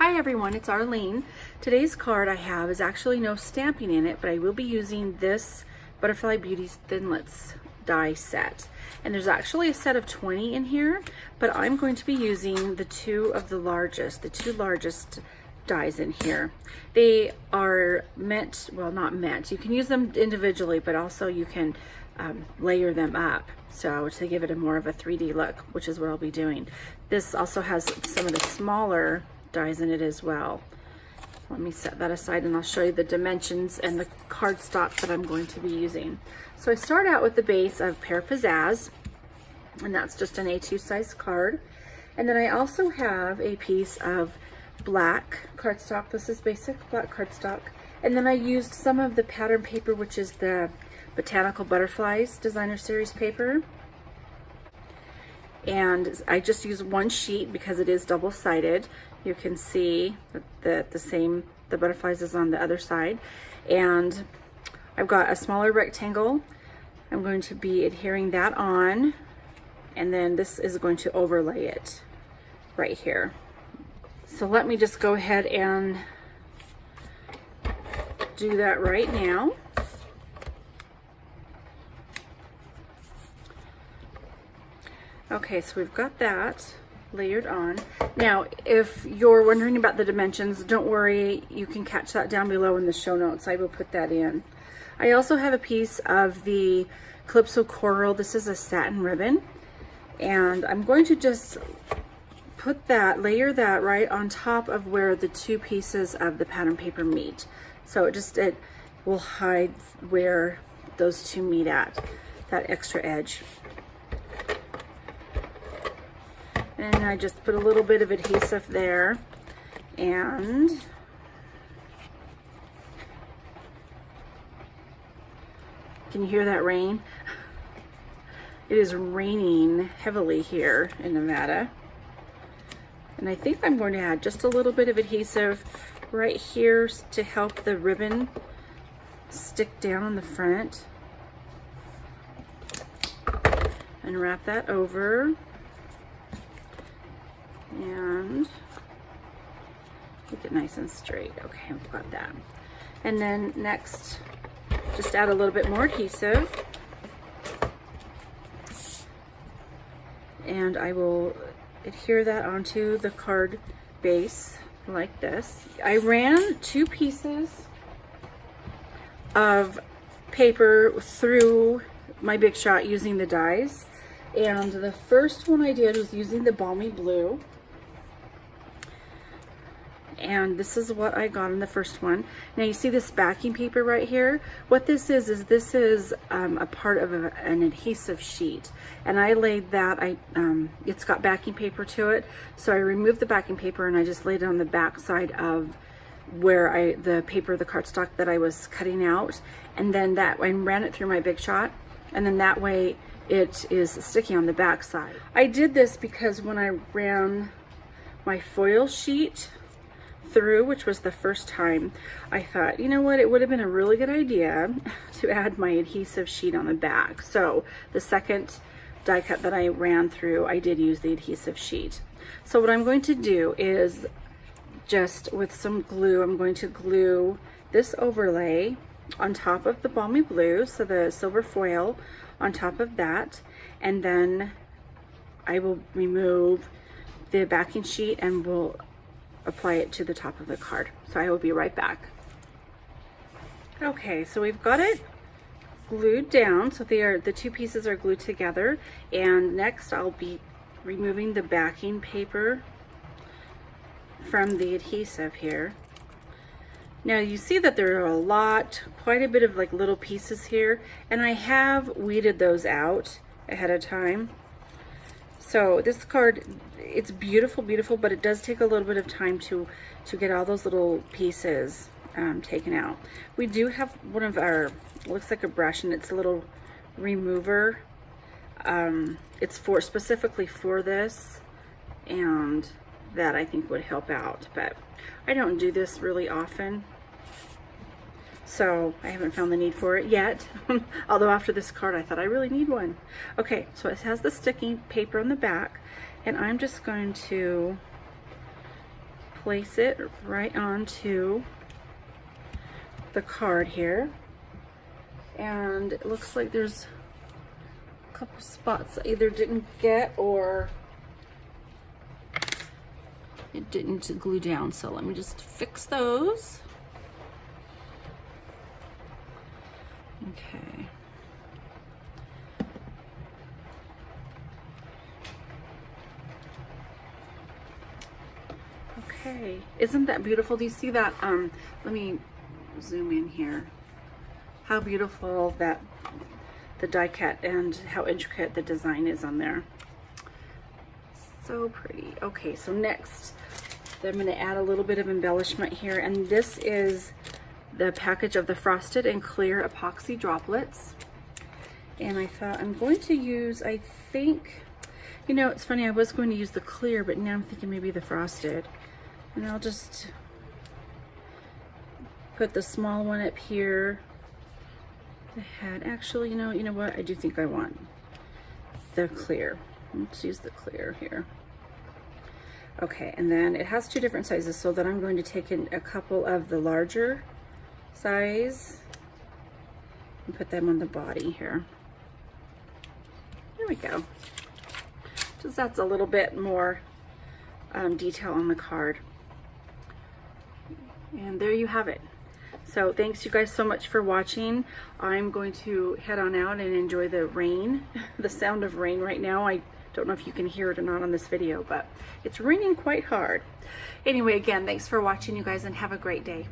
Hi everyone, it's Arlene. Today's card I have is actually no stamping in it, but I will be using this Butterfly Beauties Thinlits die set. And there's actually a set of 20 in here, but I'm going to be using the two largest dies in here. They are meant, well, not meant, you can use them individually, but also you can layer them up. So to give it a more of a 3D look, which is what I'll be doing. This also has some of the smaller dies in it as well. Let me set that aside and I'll show you the dimensions and the cardstock that I'm going to be using. So I start out with the base of Pear Pizzazz, and that's just an A2 size card. And then I also have a piece of black cardstock. This is basic black cardstock. And then I used some of the pattern paper, which is the Botanical Butterflies Designer Series paper. And I just use one sheet because it is double-sided. You can see that the butterflies is on the other side. And I've got a smaller rectangle. I'm going to be adhering that on, and then this is going to overlay it right here. So let me just go ahead and do that right now. Okay, so we've got that layered on. Now, if you're wondering about the dimensions, don't worry, you can catch that down below in the show notes. I will put that in. I also have a piece of the Calypso Coral. This is a satin ribbon, and I'm going to just layer that right on top of where the two pieces of the pattern paper meet. So it will hide where those two meet at, that extra edge. And I just put a little bit of adhesive there, and can you hear that rain? It is raining heavily here in Nevada. And I think I'm going to add just a little bit of adhesive right here to help the ribbon stick down on the front. And wrap that over. And make it nice and straight. Okay, I've got that. And then next, just add a little bit more adhesive. And I will adhere that onto the card base like this. I ran two pieces of paper through my Big Shot using the dies. And the first one I did was using the Balmy Blue. And this is what I got in the first one. Now you see this backing paper right here? What this is a part of an adhesive sheet. And I laid that, it's got backing paper to it. So I removed the backing paper and I just laid it on the back side of where the cardstock that I was cutting out. And then I ran it through my Big Shot. And then that way it is sticky on the back side. I did this because when I ran my foil sheet through, which was the first time, I thought, you know what, it would have been a really good idea to add my adhesive sheet on the back. So the second die cut that I ran through, I did use the adhesive sheet. So what I'm going to do is just with some glue, I'm going to glue this overlay on top of the Balmy Blue, so the silver foil on top of that, and then I will remove the backing sheet and we'll apply it to the top of the card. So I will be right back. Okay, so we've got it glued down, so the two pieces are glued together, and next I'll be removing the backing paper from the adhesive here. Now you see that there are quite a bit of like little pieces here, and I have weeded those out ahead of time. So this card, it's beautiful, beautiful, but it does take a little bit of time to get all those little pieces taken out. We do have one of our, looks like a brush, and it's a little remover. It's specifically for this, and that I think would help out, but I don't do this really often, so I haven't found the need for it yet. Although after this card I thought I really need one. Okay, so it has the sticky paper on the back, and I'm just going to place it right onto the card here. And it looks like there's a couple spots I either didn't get or it didn't glue down. So let me just fix those. Okay. Okay, isn't that beautiful? Do you see that? Let me zoom in here. How beautiful that the die cut and how intricate the design is on there. So pretty. Okay, so next I'm going to add a little bit of embellishment here, and this is the package of the frosted and clear epoxy droplets. And I thought I'm going to use, I think, you know, it's funny, I was going to use the clear, but now I'm thinking maybe the frosted. And I'll just put the small one up here. The head, actually, you know what? I do think I want the clear. Let's use the clear here. Okay, and then it has two different sizes, so that I'm going to take in a couple of the larger size and put them on the body here. There we go. Just that's a little bit more detail on the card. And there you have it. So thanks you guys so much for watching. I'm going to head on out and enjoy the rain, the sound of rain right now. I don't know if you can hear it or not on this video, but it's raining quite hard. Anyway, again, thanks for watching, you guys, and have a great day.